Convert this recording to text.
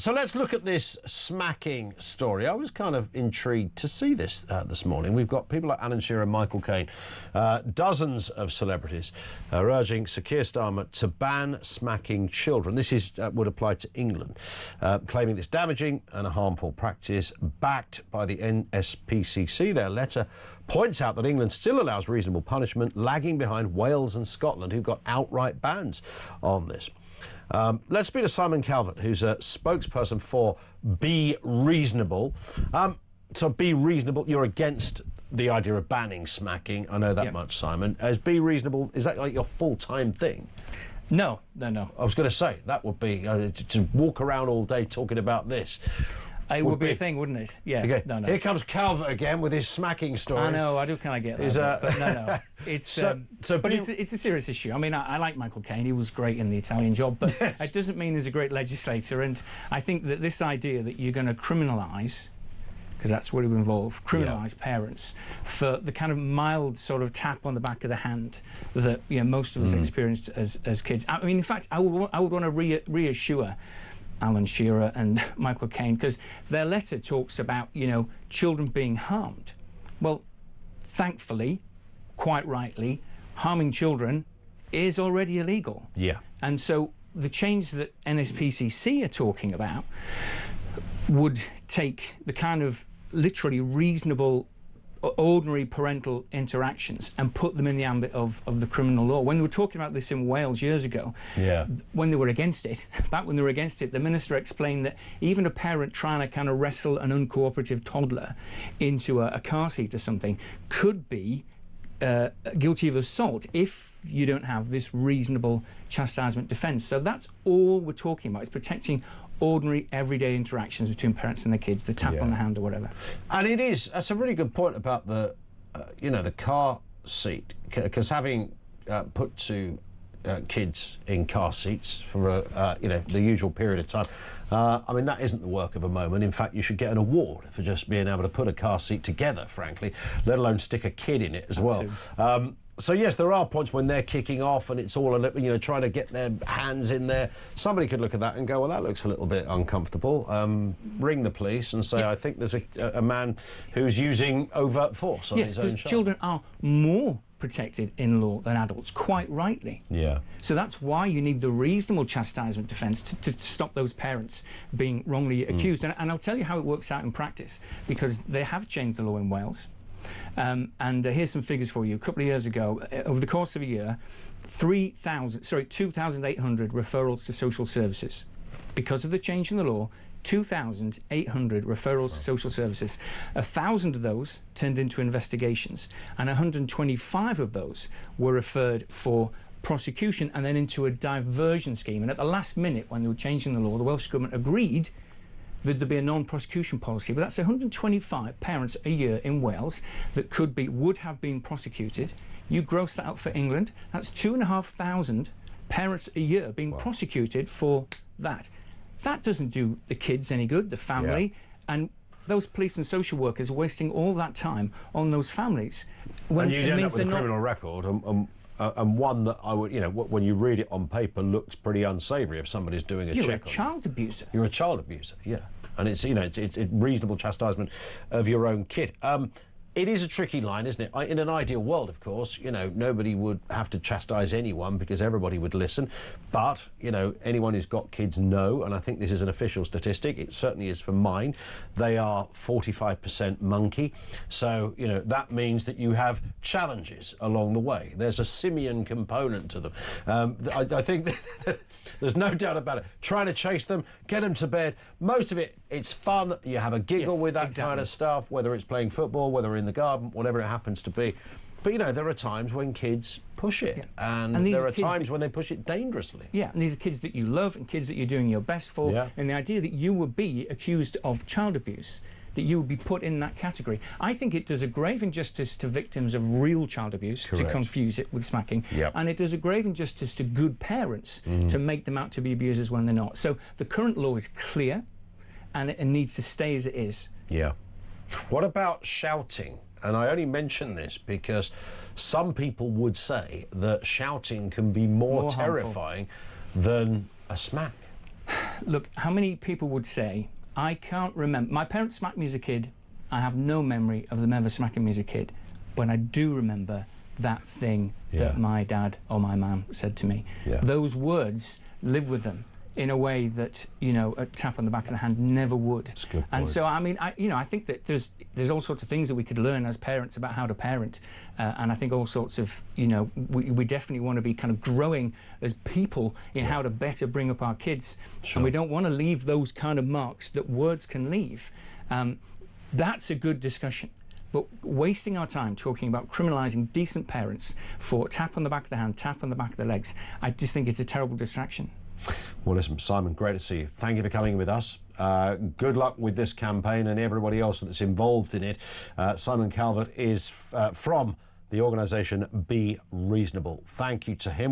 So let's look at this smacking story. I was kind of intrigued to see this this morning. We've got people like Alan Shearer and Michael Caine, dozens of celebrities are urging Sir Keir Starmer to ban smacking children. This is would apply to England, claiming it's damaging and a harmful practice, backed by the NSPCC. Their letter points out that England still allows reasonable punishment, lagging behind Wales and Scotland, who've got outright bans on this. Let's speak to Simon Calvert, who's a spokesperson for Be Reasonable. So Be Reasonable, you're against the idea of banning smacking. I know that much, Simon. As Be Reasonable, is that like your full-time thing? No. I was going to say, that would be to walk around all day talking about this. It would be a thing, wouldn't it? Yeah. Okay. No. Here comes Calvert again with his smacking stories. I know, I do kind of get that. But no. It's, but it's a serious issue. I mean, I like Michael Caine. He was great in The Italian Job, but it doesn't mean he's a great legislator. And I think that this idea that you're going to criminalise, because that's what it would involve, criminalise parents for the kind of mild sort of tap on the back of the hand that most of us experienced as kids. I mean, in fact, I would want to reassure Alan Shearer and Michael Caine, because their letter talks about, children being harmed. Well, thankfully, quite rightly, harming children is already illegal. Yeah. And so the change that NSPCC are talking about would take the kind of literally reasonable ordinary parental interactions and put them in the ambit of the criminal law. When they were talking about this in Wales years ago, when they were against it, back when they were against it, the minister explained that even a parent trying to kind of wrestle an uncooperative toddler into a car seat or something could be guilty of assault if you don't have this reasonable chastisement defence. So that's all we're talking about. It's protecting ordinary, everyday interactions between parents and their kids, the tap on the hand or whatever. And that's a really good point about the, the car seat, because having put two kids in car seats for, the usual period of time, I mean, that isn't the work of a moment. In fact, you should get an award for just being able to put a car seat together, frankly, let alone stick a kid in it as well. So yes, there are points when they're kicking off and it's all trying to get their hands in there. Somebody could look at that and go, well, that looks a little bit uncomfortable. Ring the police and say, I think there's a man who's using overt force on his own child. Yes, because children are more protected in law than adults, quite rightly. Yeah. So that's why you need the reasonable chastisement defence to stop those parents being wrongly accused. And I'll tell you how it works out in practice, because they have changed the law in Wales. And here's some figures for you. A couple of years ago, over the course of a year, 2,800 referrals to social services. Because of the change in the law, 2,800 referrals to social services. 1,000 of those turned into investigations, and 125 of those were referred for prosecution and then into a diversion scheme. And at the last minute, when they were changing the law, the Welsh Government agreed that there'd be a non-prosecution policy, but that's 125 parents a year in Wales that would have been prosecuted. You gross that out for England, that's 2,500 parents a year being prosecuted for that. That doesn't do the kids any good, the family, and those police and social workers are wasting all that time on those families. When you end up with a criminal record, and one that I would, when you read it on paper, looks pretty unsavoury if somebody's doing a check on You're a child abuser. You're a child abuser, yeah. And it's, it's reasonable chastisement of your own kid. It is a tricky line, isn't it? In an ideal world, of course, nobody would have to chastise anyone because everybody would listen. But, anyone who's got kids know, and I think this is an official statistic, it certainly is for mine, they are 45% monkey. So, that means that you have challenges along the way. There's a simian component to them. I think there's no doubt about it. Trying to chase them, get them to bed. Most of it, it's fun. You have a giggle with that kind of stuff, whether it's playing football, whether in the garden, whatever it happens to be. But, there are times when kids push it, and there are times when they push it dangerously. Yeah, and these are kids that you love and kids that you're doing your best for, and the idea that you would be accused of child abuse, that you would be put in that category. I think it does a grave injustice to victims of real child abuse to confuse it with smacking, and it does a grave injustice to good parents to make them out to be abusers when they're not. So the current law is clear, and it needs to stay as it is. Yeah. What about shouting? And I only mention this because some people would say that shouting can be more terrifying than a smack. Look, how many people would say, I can't remember, my parents smacked me as a kid, I have no memory of them ever smacking me as a kid, but I do remember that thing that my dad or my mum said to me. Those words live with them in a way that, you know, a tap on the back of the hand never would. That's a good point. And so, I mean, I think that there's all sorts of things that we could learn as parents about how to parent, and I think all sorts of, you know, we definitely want to be kind of growing as people in how to better bring up our kids, and we don't want to leave those kind of marks that words can leave. That's a good discussion. But wasting our time talking about criminalising decent parents for tap on the back of the hand, tap on the back of the legs, I just think it's a terrible distraction. Well, listen, Simon, great to see you. Thank you for coming with us. Good luck with this campaign and everybody else that's involved in it. Simon Calvert is from the organisation Be Reasonable. Thank you to him.